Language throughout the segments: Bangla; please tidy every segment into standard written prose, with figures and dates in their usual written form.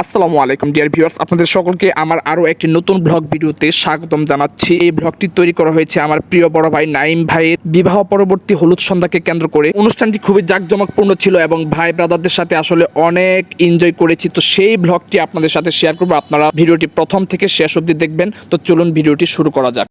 আসসালামু আলাইকুম ডিয়ার ভিউয়ার্স, আপনাদের সকলকে আমার আরও একটি নতুন ব্লগ ভিডিওতে স্বাগতম জানাচ্ছি। এই ব্লগটি তৈরি করা হয়েছে আমার প্রিয় বড় ভাই নাইম ভাইয়ের বিবাহ পরবর্তী হলুদ সন্ধ্যাকে কেন্দ্র করে। অনুষ্ঠানটি খুবই জাঁকজমকপূর্ণ ছিল এবং ভাই ব্রাদারদের সাথে আসলে অনেক এনজয় করেছি। তো সেই ব্লগটি আপনাদের সাথে শেয়ার করবো, আপনারা ভিডিওটি প্রথম থেকে শেষ অবধি দেখবেন। তো চলুন ভিডিওটি শুরু করা যাক।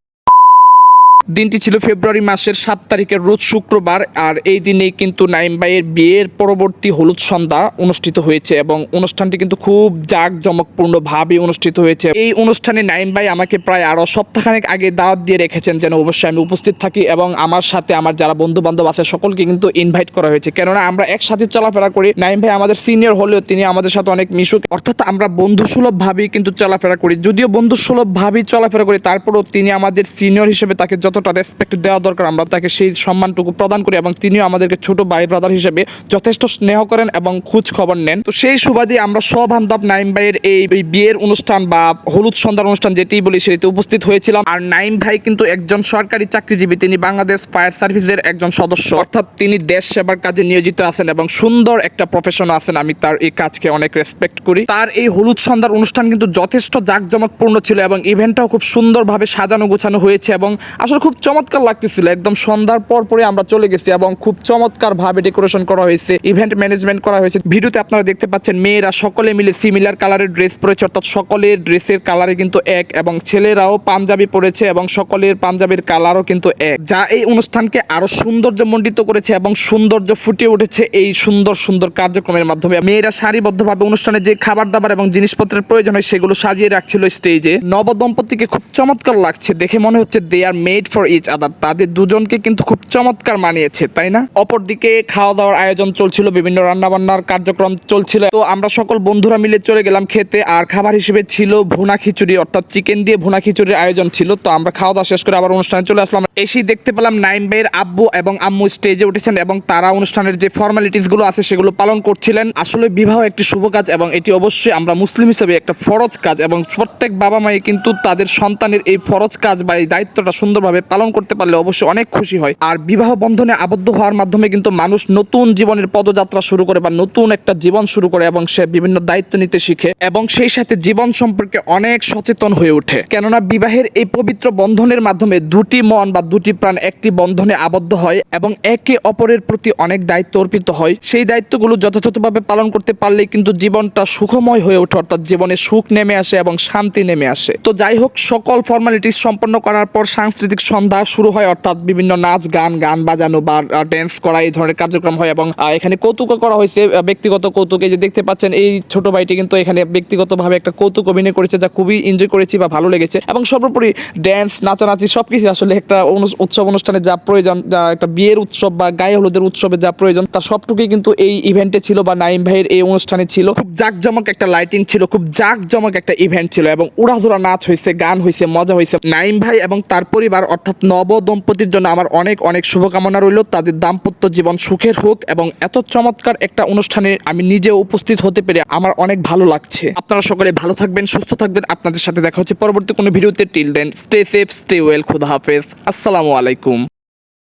দিনটি ছিল ফেব্রুয়ারি মাসের 7 তারিখের রোজ শুক্রবার, আর এই দিনেই কিন্তু নাইম ভাইয়ের বিয়ের পরবর্তী হলুদ সন্ধ্যা অনুষ্ঠিত হয়েছে এবং অনুষ্ঠানটি কিন্তু খুব জাঁকজমকপূর্ণভাবে অনুষ্ঠিত হয়েছে। এই অনুষ্ঠানে নাইম ভাই আমাকে প্রায় আরও সপ্তাহখানেক আগে দাওয়াত দিয়ে রেখেছেন যেন অবশ্যই আমি উপস্থিত থাকি, এবং আমার সাথে আমার যারা বন্ধু বান্ধব আছে সকলকে কিন্তু ইনভাইট করা হয়েছে, কেননা আমরা একসাথে চলাফেরা করি। নাইম ভাই আমাদের সিনিয়র হলেও তিনি আমাদের সাথে অনেক মিশুক, অর্থাৎ আমরা বন্ধুসুলভভাবেই কিন্তু চলাফেরা করি। যদিও বন্ধুসুলভভাবেই চলাফেরা করি, তারপরেও তিনি আমাদের সিনিয়র হিসেবে তাকে যতটা রেসপেক্ট দেওয়া দরকার আমরা তাকে সেই সম্মানটুকু প্রদান করি, এবং তিনিও আমাদেরকে ছোট ভাই ব্রাদার হিসেবে যথেষ্ট স্নেহ করেন এবং খোঁজ খবর নেন। তো সেই সুবাদে আমরা সব বান্ধব নাইম ভাইয়ের এই বিয়ের অনুষ্ঠান বা হলুদ সন্ধ্যার অনুষ্ঠান যেটি বলি সেটিতে উপস্থিত হয়েছিলাম। আর নাইম ভাই কিন্তু একজন সরকারি চাকরিজীবী, তিনি বাংলাদেশ ফায়ার সার্ভিসের একজন সদস্য, অর্থাৎ তিনি দেশ সেবার কাজে নিয়োজিত আছেন এবং সুন্দর একটা প্রফেশন আছেন। আমি তার এই কাজকে অনেক রেসপেক্ট করি। তার এই হলুদ সন্ধ্যার অনুষ্ঠান কিন্তু যথেষ্ট জাঁকজমকপূর্ণ ছিল এবং ইভেন্টটাও খুব সুন্দরভাবে সাজানো গোছানো হয়েছে এবং আসলে খুব চমৎকার লাগতেছিল। একদম সন্ধ্যার পরে আমরা চলে গেছি এবং খুব চমৎকার ভাবে ডেকোরেশন করা হয়েছে, ইভেন্ট ম্যানেজমেন্ট করা হয়েছে। ভিডিওতে আপনারা দেখতে পাচ্ছেন মেয়েরা সকলে মিলে সিমিলার কালারের ড্রেস পরেছে, অর্থাৎ সকলের ড্রেসের কালারে কিন্তু এক, এবং ছেলেরাও পাঞ্জাবি পরেছে এবং সকলের পাঞ্জাবির কালারও কিন্তু এক, যা এই অনুষ্ঠানকে আরো সৌন্দর্যমণ্ডিত করেছে এবং সৌন্দর্য ফুটিয়ে উঠেছে এই সুন্দর সুন্দর কার্যক্রমের মাধ্যমে। মেয়েরা সারিবদ্ধভাবে অনুষ্ঠানে যে খাবার দাবার এবং জিনিসপত্রের প্রয়োজন হয় সেগুলো সাজিয়ে রাখছিল স্টেজে। নবদম্পতিকে খুব চমৎকার লাগছে, দেখে মনে হচ্ছে দে are made for each other, তাদের দুজনকে কিন্তু খুব চমৎকার মানিয়েছে, তাই না? অপরদিকে খাওয়া দাওয়ার আয়োজন চলছিল, বিভিন্ন রান্নাবান্নার কার্যক্রম চলছিল। তো আমরা সকল বন্ধুরা মিলে চলে গেলাম খেতে, আর খাবার হিসেবে ছিল ভুনা খিচুড়ি, অর্থাৎ চিকেন দিয়ে ভুনা খিচুড়ির আয়োজন ছিল। তো আমরা খাওয়া দাওয়া শেষ করে আবার অনুষ্ঠানে চলে আসলাম। এসেই দেখতে পেলাম নাইম ভাইয়ের আব্বু এবং আম্মু স্টেজে উঠেছেন এবং তারা অনুষ্ঠানের যে ফর্মালিটিস গুলো আছে সেগুলো পালন করছিলেন। আসলে বিবাহ একটি শুভ কাজ এবং এটি অবশ্যই আমরা মুসলিম হিসেবে একটা ফরজ কাজ, এবং প্রত্যেক বাবা মাই কিন্তু তাদের সন্তানের এই ফরজ কাজ বা এই দায়িত্বটা সুন্দরভাবে পালন করতে পারলে অবশ্যই অনেক খুশি হয়। আর বিবাহ বন্ধনে আবদ্ধ হওয়ার মাধ্যমে কিন্তু মানুষ নতুন জীবনের পদযাত্রা শুরু করে বা নতুন একটা জীবন শুরু করে এবং সে বিভিন্ন দায়িত্ব নিতে শিখে এবং সেই সাথে জীবন সম্পর্কে অনেক সচেতন হয়ে ওঠে। কেননা বিবাহের এই পবিত্র বন্ধনের মাধ্যমে দুটি মন বা দুটি প্রাণ একটি বন্ধনে আবদ্ধ হয় এবং একে অপরের প্রতি অনেক দায়িত্ব অর্পিত হয়। সেই দায়িত্বগুলো যথাযথভাবে পালন করতে পারলেই কিন্তু জীবনটা সুখময় হয়ে ওঠে, অর্থাৎ জীবনে সুখ নেমে আসে এবং শান্তি নেমে আসে। তো যাই হোক, সকল ফর্মালিটিস সম্পন্ন করার পর সাংস্কৃতিক সন্ধ্যা শুরু হয়, অর্থাৎ বিভিন্ন নাচ গান বাজানো বা ড্যান্স করা এই ধরনের কার্যক্রম হয় এবং এখানে কৌতুক করা হয়েছে, ব্যক্তিগত কৌতুক। এই যে দেখতে পাচ্ছেন এই ছোট ভাইটি কিন্তু এখানে ব্যক্তিগতভাবে একটা কৌতুক অভিনয় করেছে, যা খুবই এনজয় করেছি বা ভালো লেগেছে। এবং সর্বোপরি ড্যান্স নাচানাচি সবকিছু আসলে একটা উৎসব অনুষ্ঠানে যা প্রয়োজন, যা একটা বিয়ের উৎসব বা গায়ে হলুদের উৎসবে যা প্রয়োজন তা সবটুকুই কিন্তু এই ইভেন্টে ছিল বা নাইম ভাইয়ের এই অনুষ্ঠানে ছিল। খুব জাঁকজমক একটা লাইটিং ছিল, খুব জাঁকজমক একটা ইভেন্ট ছিল এবং উড়াধুরা নাচ হয়েছে, গান হয়েছে, মজা হয়েছে। নাইম ভাই এবং তার পরিবার অর্থাৎ নব দম্পতির জন্য আমার অনেক অনেক শুভকামনা রইল। তাদের দাম্পত্য জীবন সুখের হোক, এবং এত চমৎকার একটা অনুষ্ঠানে আমি নিজে উপস্থিত হতে পেরে আমার অনেক ভালো লাগছে। আপনারা সকলে ভালো থাকবেন, সুস্থ থাকবেন। আপনাদের সাথে দেখা হচ্ছে পরবর্তী কোনো ভিডিওতে। Till then stay safe, stay well, খুদা হাফেজ, আসসালামু আলাইকুম।